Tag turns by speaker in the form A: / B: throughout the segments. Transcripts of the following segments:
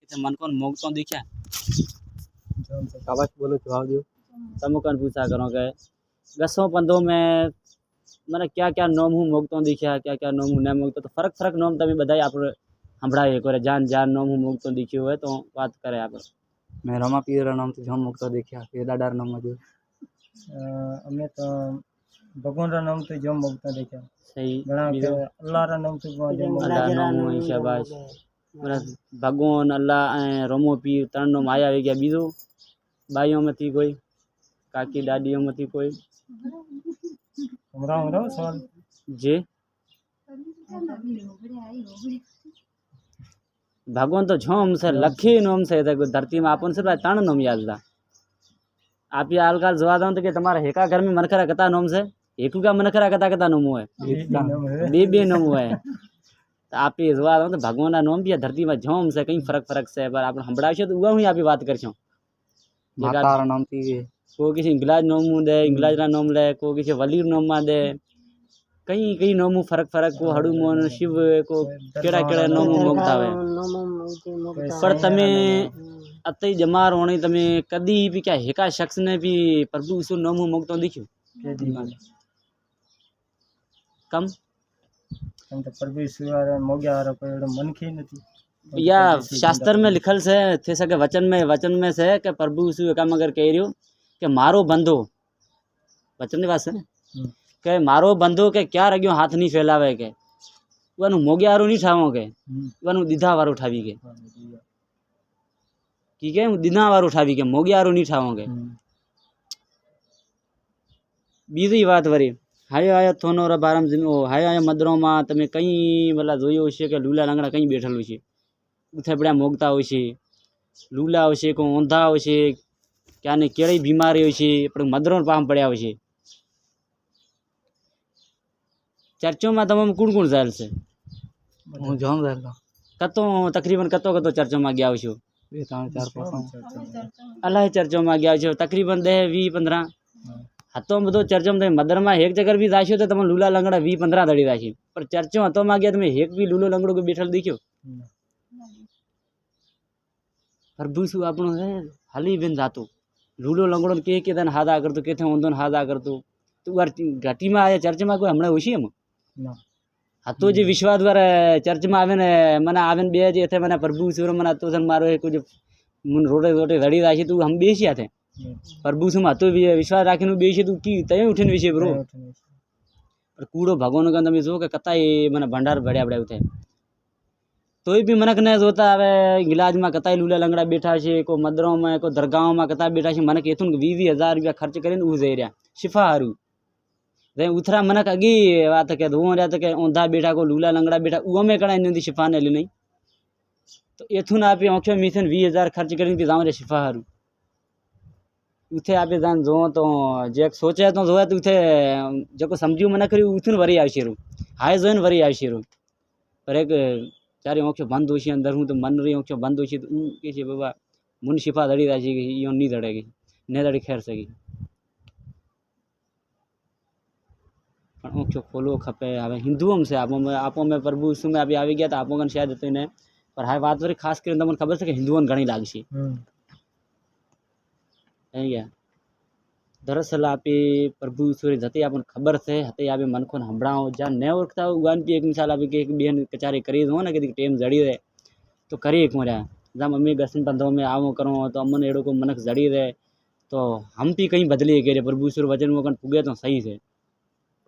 A: किथे मन को मोग तो दिख्या
B: आवाज बोलो जवाब दो।
A: तमु कन पूछा करो के गसो पंदो में मैंने क्या क्या नोम हूँ मोग तो दिख्या क्या क्या नोम हूँ न मोग तो फरक फरक नोम तभी बताई आप हंभड़ाई करे जान जान नोम हूँ मोग तो दिख्यो है तो बात करे आप
B: मैं रमा पीर नाम तो जम मुक्ता देखा फिर दादार नाम जो
C: अमे तो भगवान रा नाम तो जम मुक्ता देखा
A: सही
C: घणा के अल्लाह रा नाम तो जम
A: अल्लाह नोम हुई शाबाश भगवान अल्लाह रोमो पीर त्रण नोम आया हो गया बीजो बाइयों में थी कोई काकी दादियों में थी कोई
C: हमरा सवाल
A: जे भगवान तो झोम से लखी नोम से धरती में आपन से त्रण नोम याद था आप ये आलकाल जवा दो तो कि तुम्हारा हेका घर में मनखरा कता नोम से एकू का मनखरा कता कता नोम है बे नोम है तो आप ये जवा दो तो भगवान का नोम भी है धरती में झोम से कहीं फरक फरक से पर आप हंबड़ा तो वह हुई आप बात कर छो
B: माता रा नाम थी
A: को किसी इंग्लाज नोम दे इंग्लाज रा नोम ले को किसी वलीर नोम मा दे कई कई नोमू फरक फरक को हड़ुमोन शिव को केड़ा केड़ा नोमू मोगता है पर तमे अतई जमार होने तमे कदी भी क्या हेका शख्स ने भी प्रभु सु नोमू मोगतो दिख्यो कम
C: हम तो प्रभु ईश्वर मोग्या रा कोई मन के नहीं
A: या शास्त्र में लिखल से थे सके वचन में से कि प्रभु सु काम अगर कह रियो कि मारो बंधो वचन की बात है के मारो बंधो के क्या रग्यो हाथ नहीं फैलावे के वनु मोग्यारो नहीं ठावो के वनु दीधा वारो ठावी के ठीक है दीना वारो ठावी के मोग्यारो नहीं ठावो के बीजी बात वरी हायो आयो थोनो रा बारम ओ हायो आयो मदरो में तमे कई भला जोयो छे के लूला लंगड़ा कई बैठल छे उथे बड़ा मोगता हो छे लूला हो छे को ओंधा हो छे क्या ने केड़ी बीमारी हो छे पण मदरो पाम पड्या हो छे चर्चों में तमाम कौन कौन जायल से
B: हूँ जम जायल
A: कतो तकरीबन कतो कतो चर्चों में गया छो
B: 3-4
A: अल्लाह चर्चों में गया छो तकरीबन 10-20-15 हतो में बधो चर्चों में मदर में एक जगह भी जाशो तो तमे लूला लंगड़ा 20-15 दड़ी जाशी पर चर्चों हतो में गया तमे एक भी लूलो लंगड़ो को बैठल दिख्यो प्रभु सु आपनो है हाली बिन जातो लूलो लंगड़ो के दन हादा करतो केथे ओंदन हादा करतो तो घाटी में आया चर्च में कोई हमणे होशी हम हतो जे विश्वास वर चर्च में आवे ने मने आवे ने बे जे थे मने प्रभु ईश्वर मने तो सन मारो है कुछ मुन रोटे रोटे रड़ी राशी तू हम बेसिया थे प्रभु से हतो विश्वास राखीने बेसी तू की तय उठीने विषय ब्रो पर कूड़ो भगवान का तमे जो के कताई मने भंडार भड़या भड़या उठे तोय भी मनक ने जोता आवे गिलाज में कताई लूला लंगड़ा बैठा छे को मदरों में को दरगाहों में कता बैठा छे मनक एथुन 20,000 रुपया खर्च करीने उ जई रहा शिफा हारू रे उथरा मनक अगी बात के धुओं रहा तो के ओंधा बैठा को लूला लंगड़ा बैठा उहो में कड़ा इनदी शिफा ने ली नहीं तो एथुन आप आंखों मिशन 20,000 खर्च करीने भी जाओ रे शिफा हारू उथे आप जान जो तो जे सोचे तो जोए तो उथे जको समझियो मन करी उथुन वरी आवशे रो हाय जोइन वरी आवशे रो पर एक चारे आंखों बंद होशी अंदर हूँ तो मन री आंखों बंद होशी तो के छे बाबा मुन शिफा दड़ी राजी यो नहीं दड़ेगी ने दड़ी खैर सगी आंखों खोलो खपे हवे हिंदुओं से आपो में प्रभु यीशु में अभी आवी गया तो आपो कन शायद तो ने पर हाय बात वरी खास कर तमन खबर से कि हिंदुओं घणी लागशी है क्या दरअसल आप प्रभु ईश्वर जते आपन खबर से हते आप मन को हंबड़ाओ जा ने ओरखता उगान भी एक मिसाल आप के एक बेन कचारे करी दो ना कि टेम जड़ी रहे तो करी एक मोरा जब मम्मी गसन बंधो में आवो करो तो अमन एड़ो को मनक जड़ी रहे तो हम भी कहीं बदली के प्रभु ईश्वर वचन में कन पुगे तो सही से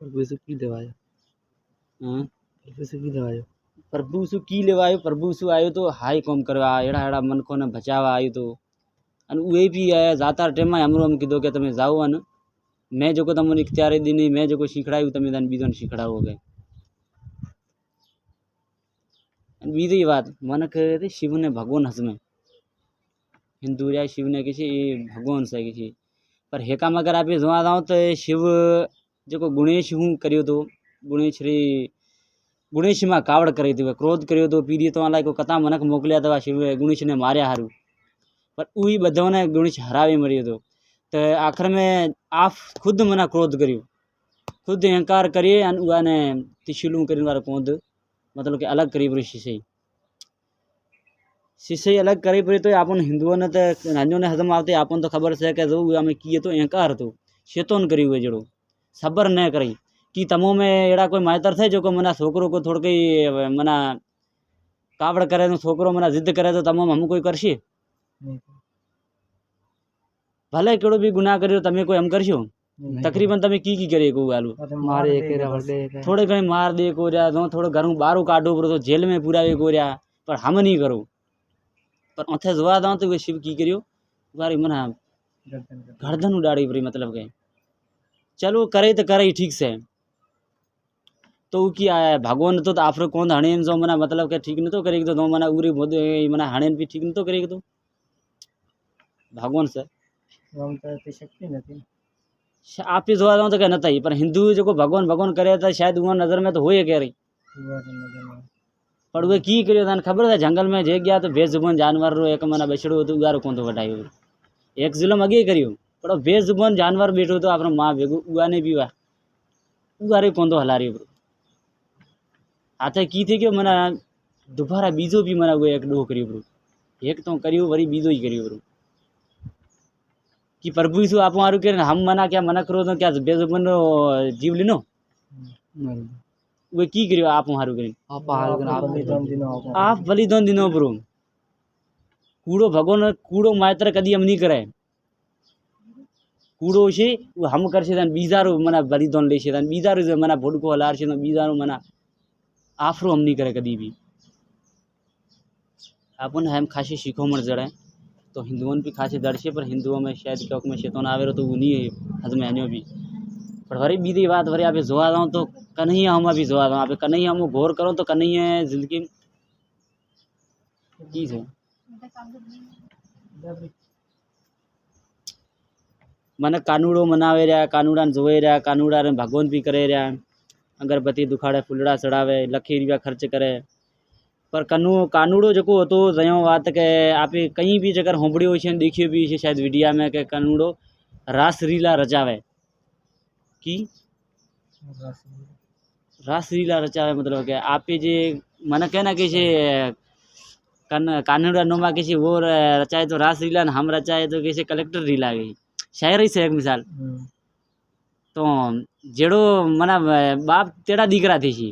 B: प्रभु से की देवायो प्रभु से की देवायो
A: प्रभु सु की लेवायो प्रभु सु आयो तो हाई कम करवा एड़ा एड़ा मन को ने बचावा आयो तो अन उए भी आया जाता टाइम में हमरो हम कीधो के तमे जाओ अन मैं जो तमने इख्तियार दी नहीं मैं जो शीखड़ायु तमे दन बीजन शीखड़ाओ गए बीजी बात मन कहते शिव ने भगवान हसमे हिंदू या शिव ने किसी भगवान से किसी पर हेका मगर आप जोआ जाओ तो शिव जो गुणेश हूँ करियो तो गुणेश में कावड़ करी थी क्रोध करियो तो पीड़ी तो अलाय को कथा मनक मोकलिया था शिव गुणेश ने मार्या हारू पर उही बधो ने गुणेश हरावी मरियो तो आखिर में आप खुद मना क्रोध करियो खुद अहंकार करिए अन उआने त्रिशूलू करीने वाला कोंद मतलब कि अलग करीब ऋषि से शिष्य अलग करे पड़े तो अपन हिंदुओं ने तो नानियों ने हजम आते अपन तो खबर से कि जो आम किए तो एकार तो शेतोन करी हुए जड़ो सबर न करी कि तमो में एड़ा कोई मायतर थे जो को मना छोकरो को थोड़ कई मना कावड़ करे तो छोकरो मना जिद करे तो तमो हम कोई करशे
C: नहीं
A: भले केड़ो भी गुनाह करियो तमे कोई हम करशो
C: नहीं
A: तकरीबन तमे की करे को आलू
C: अरे
B: मारे
C: दे
B: एक
C: बस।
B: रवड़े एक
A: थोड़े घणे मार दे को रहा तो थोड़ो घरों बारू काढो पड़ो तो जेल में पूरावे को रहा पर हम नहीं करो पर उथे जोवा दाओ तो वे शिव की करियो वारी मना
C: गर्दन कर।
A: गर्दन उडाड़ी पड़ी मतलब के चलो करे तो करे ठीक से तो ऊ की आया भगवान तो आफरो कौन हणे जो मना मतलब के ठीक न तो करेगी तो मना उरी मोदे मना हणे भी ठीक न तो करेगी तो भगवान से
C: આમ તો તે શક્તિ નથી
A: आप ही जोवा दाओ तो क्या नता ही पर हिंदू जो को भगवान भगवान करे तो शायद वो नजर में तो होए कह रही
C: કુંવરની નજરમાં
A: पर वे की करियो तने खबर है जंगल में जे गया तो बेजुबान जानवर रो एक मना बछड़ो तो उगारो कोन तो वटायो एक जुलम अगे करियो पर वो बेजुबान जानवर बैठो तो आपरो मां भेगो उगाने भी वा उगारे कोन तो हला रही हाथे की थी कि मना दोबारा बीजो भी मना वो एक डो करियो ब्रो एक तो करियो वरी बीजो ही करियो ब्रो कि प्रभु यीशु आप मारू के हम मना क्या मना करो तो क्या बेजुबान रो जीव लिनो वे की करियो आप मारू के
B: आप हाल कर आप
C: બલિદાન દીનો આપો
A: आप बलिदान दिनो ब्रो कूड़ो भगवान कूड़ो मायतर कदी हम नहीं करे कूड़ो से वो हम कर से बीजारो मना बलिदान ले से बीजारो जो मना भोडको हलार से बीजारो मना आफरो हम नहीं करे कदी भी अपन हम खासी सीखो मर जड़े तो हिंदुओं भी खासी जड़ से पर हिंदुओं में शायद क्योंक में शेतोन आवे तो वो नहीं हजम आनियो भी पर वरी बीदी बात वरी आप जोआ दाओ तो कन्हैया हम अभी जोआ दाओ आप कन्हैया हम गौर करो तो कन्हैया जिंदगी की है મને કાનુડો મનાવે રહ્યા કાનુડાને જોઈ રહ્યા કાનુડાને ભગવાન બી કરે રહ્યા અગરબત્તી દુખાડે ફૂલડા ચડાવે લખી રૂપિયા ખર્ચ કરે पर कानूड़ो जो तो जयो बात के आप कहीं भी जगह होंबड़ियो है देखियो भी है शायद वीडियो में के कानूड़ो रासलीला रचावे की रासलीला रचावे मतलब के आप जे मन कहना कि कानूड़ा नोमा किसी वो रचाए तो रासलीला हम रचाए तो किसी कलेक्टर रीला गई शायरी से एक मिसाल तो जेड़ो मना बाप तेरा दीकरा थी सी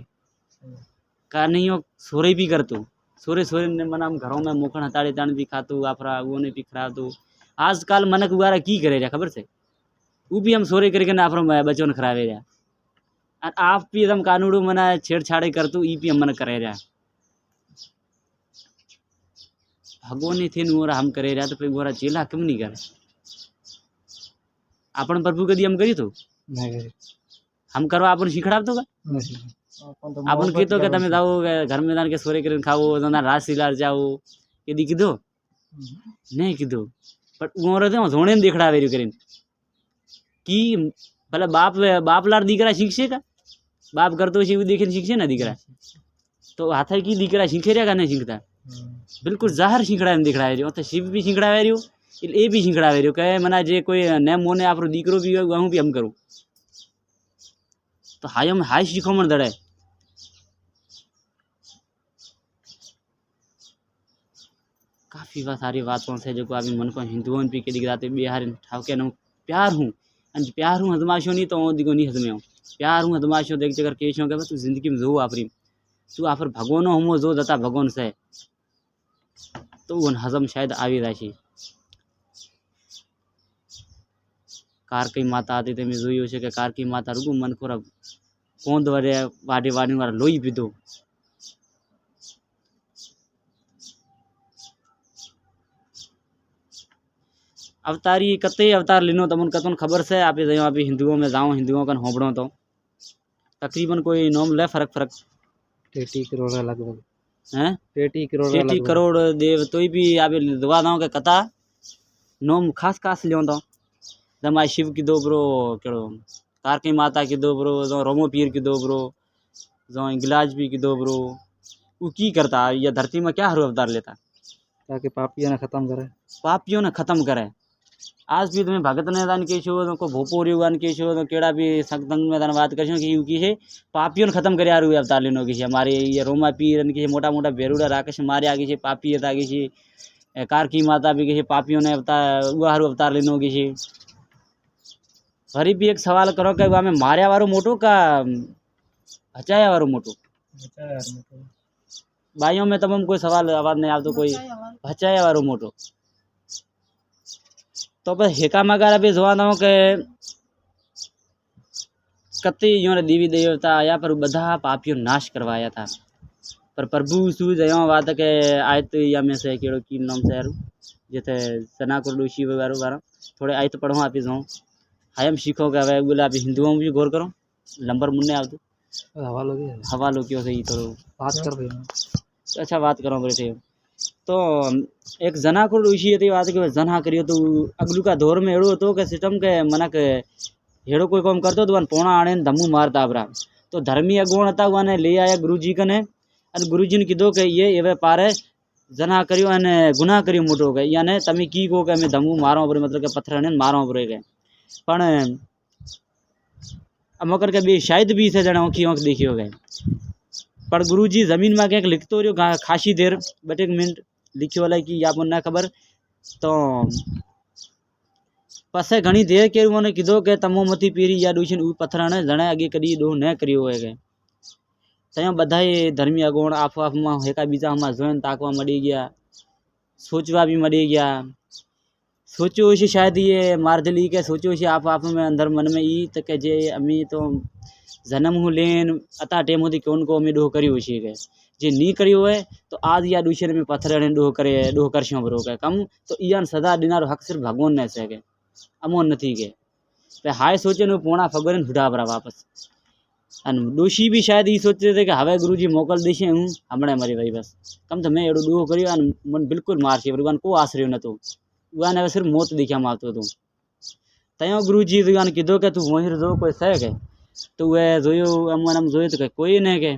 A: कान्हियो सोरे भी करतो सोरे सोरे ने मना हम घरों में मोखण हताड़े ताण भी खातो आफरा वो ने भी खरातो आजकल मनक उगारा की करे रहा खबर से वो भी हम सोरे करके ना आफरो बच्चों ने खरावे रहा और आप भी एकदम कानूड़ो मना छेड़छाड़े करतो ई भी हम मन करे रहा भगवान ने थे नुरा हम करे रहा तो फिर गोरा चेला कम नहीं करे अपन प्रभु कदी हम करी तो हम करो अपन शिखड़ा तो का अपन कीतो के तमे जाओ घर में जान के सोरे करन खाओ ना रास सिलार जाओ यदि कीधो नहीं कीधो पर वो रहते हो जोणे देखड़ा वेरी करीन कि भले बाप लार दीकरा शिक्षे का बाप करतो छे देखे शिक्षे ना दीकरा तो हाथा की दीकरा शिखे रे का नहीं शिखता बिल्कुल जाहिर शिखड़ा में दिखड़ा रही तो शिव भी शिखड़ा रही ए भी शिखड़ा रही कहे मना जे कोई ने मोने आपरो दीकरो भी हूँ भी हम करूँ तो हाई हम हाई सीखो मन दड़े काफ़ी सारी बातों से जो अभी मन को हिंदुओं भी के दिखते बिहार ठावके न प्यार हूँ प्यार हूँ हदमाशो नहीं तो दिगो नहीं हदमे हूँ प्यार हूँ हदमाशो देख जगह केशों के तू जिंदगी में जो आपरी तू आफर भगवान हमो जो दता भगवान से तो वो हजम शायद आवी राशि कारकी माता आती ते मैं जोयो छे के कारकी माता रुगो मन को कोंद वरे वाडी वाडी वाला लोई पीधो अवतारी कते अवतार लिनो तमन कतन खबर से आप जयो अभी हिंदुओं में जाओ हिंदुओं कन होबड़ो तो तकरीबन कोई नोम ले फर्क
B: 30 करोड़ लगभग
A: हैं
B: 30 करोड़
A: 30 करोड़ देव तो भी आप दवा दाओ के कथा नोम खास खास लियो तो दमा शिव की दो ब्रो केड़ो कारकी माता की दो ब्रो जो रोमो पीर की दो ब्रो जो गिलाज भी की दो ब्रो वो की करता ये धरती में क्या हर अवतार लेता
B: ताकि पापियों ने खत्म करे
A: पापियों ने खत्म करे आज भी तुम्हें भगत ने दान के छो को भोपोरी गान के छो तो केड़ा भी सत्संग में दान बात कर कि यू की है पापियों ने खत्म कर यार अवतार लेनो की हमारे ये रोमा पीर के मोटा मोटा बेरुड़ा राकेश मारे आगे छे पापी आगे छे कारकी माता भी के पापियों ने अवतार हारू अवतार लेनो की छे फरी भी एक सवाल करो कि में मार्या वारो मोटो का हचाया वारो मोटो
C: बचाया यार मोटो
A: भाइयों में तमाम कोई सवाल आवाज नहीं आवतो कोई हचाया वारो मोटो तो बस हेका मगारा भी जोवा दो के कति यूं देवी देवता आया पर बधा पापियों नाश करवाया था पर प्रभु शू जयो बात के आयत या में से केड़ो की नाम से यार जैसे सना को डोशी वगैरह वारा थोड़े आयत पढ़ो आप जो हायम सीखो के हवे बोले आप हिंदुओं में भी गौर करो नंबर मुन्ने आवतो हवालो क्यों सही तो
B: बात कर रहे हैं
A: अच्छा बात करो बोले थे तो एक जना को डोशी थी बात के जना करियो तो अगलू का दौर में एड़ो तो के सिस्टम के मना के हेड़ो कोई काम करतो तो पोणा आने धमू मारता आपरा तो धर्मी अगुण था वाने ले आया गुरुजी कने अने गुरुजी ने कीधो के ये एवे पारे जना करियो अने गुनाह करियो मोटो के याने तमे की को के मैं धमू मारो पर मतलब के पत्थर ने मारो पर के पण अमकर के बे शायद भी से जणा की आंख देखियो गए पर गुरुजी जमीन में क्या लिखतो रहो खासी देर बटे मिनट लिखियो वाला कि या ना खबर तो पसे घनी देर के उन्होंने कीधो के तमो मती पीरी या डूशन उ पत्थर ने जणे आगे कदी डो न करियो है तया बधाई धर्मी अगोण आप में हेका बीजा हम जोन ताकवा मड़ी गया सोचवा भी मड़ी गया सोचो इसे शायद ये मारदली के सोचो इसे आप में अंदर मन में ई तक जे अमी तो जन्म हूँ लेन अता टेम होती कौन को अमी डोह करी हुई गए जे नी करियो है तो आज या दूसरे में पत्थर ने डोह करे डोह करशो बरो के कम तो इयान सदा दिनारो हक सिर्फ भगवान ने सके अमोन नथी के पे हाय सोचे नो पोणा फगोरन हुडा बरा वापस अन दोषी भी शायद ई सोचते थे कि हवे गुरुजी मोकल देशे हूँ हमणे मरी भाई बस कम तो मैं एड़ो डोह करियो अन मन बिल्कुल मार छे भगवान को आश्रय न तो वाने सिर्फ मौत दिखा मारतो तो तयो गुरुजी दुकान कीधो के तू मोहिर जो कोई सह के तो वह जोयो अमन जोयो तो कोई नहीं के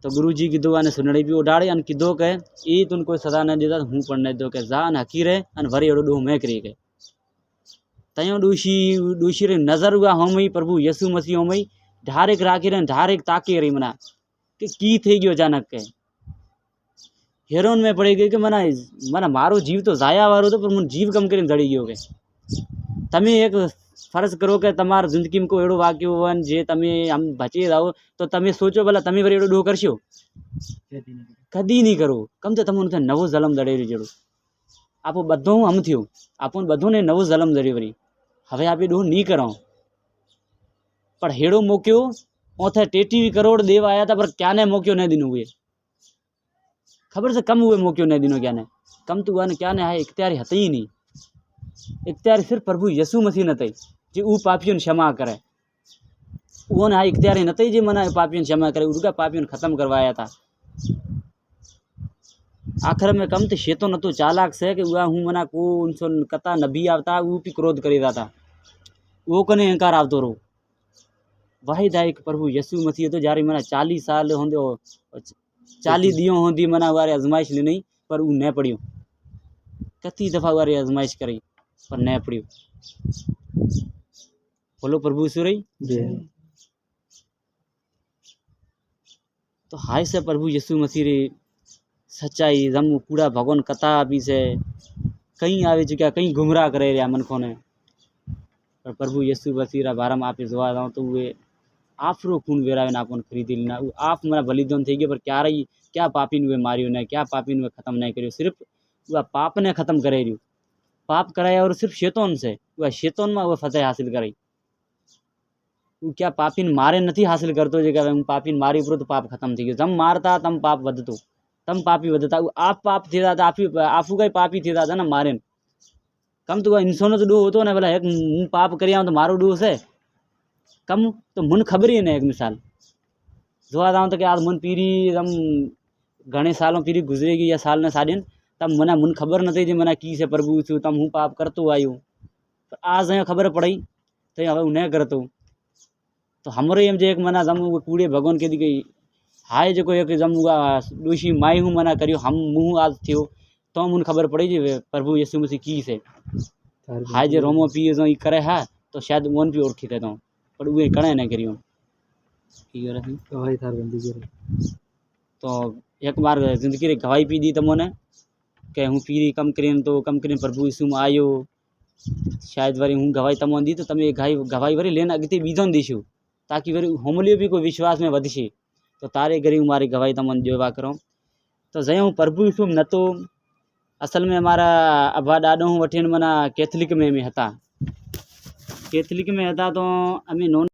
A: तो गुरुजी कीधो आने सुनड़ी भी उड़ाड़े अन कीधो के ई तुन कोई सदा न देता हूँ पढ़ने दो के जान हकीरे अन भरी एड़ो डोह मैं करी के तयो दूषी रे नजर हुआ हम ही प्रभु यीशु मसीह हम ही ढारेक राखी रे ढारेक ताके रही मना कि की थे गयो अचानक के हेरोन में पड़ी गई कि मना मारो जीव तो जाया वारो तो पर मन जीव कम करीने जड़ी गयो के तमे एक फर्ज करो के तमार जिंदगी में कोई एड़ो वाक्य होवन जे तमे हम बचे जाओ तो तमे सोचो भला तमे वरी एड़ो डो करशो कदी नहीं करो कम तो तमने नवो जलम जड़ी जड़ो आपो बधो हम थियो आपन बधो ने नवो जलम जड़ी वरी हवे आपे डो नहीं करो पर हेड़ो मोक्यो ओथे 33 करोड़ देव आया था पर क्या ने मोक्यो नहीं दिनो हुए खबर से कम हुए मोक्यो नहीं दिनो क्या ने कम तो वन क्या ने है इख्तियार हते ही नहीं इख्तियार सिर्फ प्रभु यीशु मसीह न तई जे ऊ पापियों क्षमा करे वो ना इख्तियार न तई जे मना पापियों क्षमा करे उनका पापियों खत्म करवाया था आखिर में कम तो शेतो न तो चालाक से कि वह हूँ मना को उनसो कता नबी आवता वो भी क्रोध करी रहा था वो कने अहंकार आवतो रो वही दायक प्रभु यीशु मसीह तो जारी मना 40 साल होंदे 40 दियो होंदी मना वारे आजमाइश ली नहीं पर वो न पड़ियो कती दफा वारे आजमाइश करी पर न पड़ियो बोलो प्रभु सुरई तो हाय से प्रभु यीशु मसीह रे सच्चाई जम पूरा भगवान कथा भी से कहीं आवे चुका कहीं गुमराह करे रहा मन को ने पर प्रभु यीशु मसीह रा बारम आप जोवा दाओ तो वे आफरो खून वेरावे ना अपन खरीदी लेना आप मेरा बलिदान थी गया पर क्या रही क्या पापी ने मारियो ने क्या पापी ने खत्म नहीं करियो सिर्फ वह पाप ने खत्म करे रही पाप कराया और सिर्फ शैतान से वह शैतान में वह फतेह हासिल कराई वो क्या पापी ने मारे नहीं हासिल करतो जगह पापी ने मारी पर तो पाप खत्म थी गयो जम मारता तम पाप वधतो तम पापी वधता आप पाप थी था आपू का पापी थी था ना मारे कम तो इंसानों तो डो होतो ना बोला एक हूँ पाप करिया तो मारो डो से कम तो मन खबर ही नहीं एक मिसाल जोवा जाऊँ तो कि आज मन पीरी तम घने सालों पीरी गुजरेगी या साल ने साड़ीन तब मना मन खबर नहीं जी मना की से प्रभु छू तम हूँ पाप करतो आयु पर आज यहाँ खबर पड़ी तो हमें उन्हें करतो तो हमारे एम जे एक मना जम कूड़े भगवान के दी हाय जो एक जम दोषी माई हूँ मना करियो हम मुँह आज थियो तो मुन खबर पड़ी जी प्रभु यीशु मसीह की से
B: थार
A: हाय जे रोमो पीए तो ई करे हा तो शायद उन भी ओळखी थे तो पर उहे कणे न करियो ठीक है रही
B: गवाही थार बंदी करे
A: तो एक बार जिंदगी रे गवाही पी दी तमोने के हूँ पीरी कम करीन प्रभु यीशु में आयो शायद वरी हूँ गवाही तमोने दी तो तमे गवाही वरी लेन अगते बीजों दीशो ताकि वरी होमलियो भी कोई विश्वास में वधशे तो तारे गरी मारी गवाही तमोने देवा करो तो जय हूँ प्रभु यीशु में नतो असल में हमारा अबा डाडो हूँ वठेन मना कैथलिक में हता तो अमे नॉन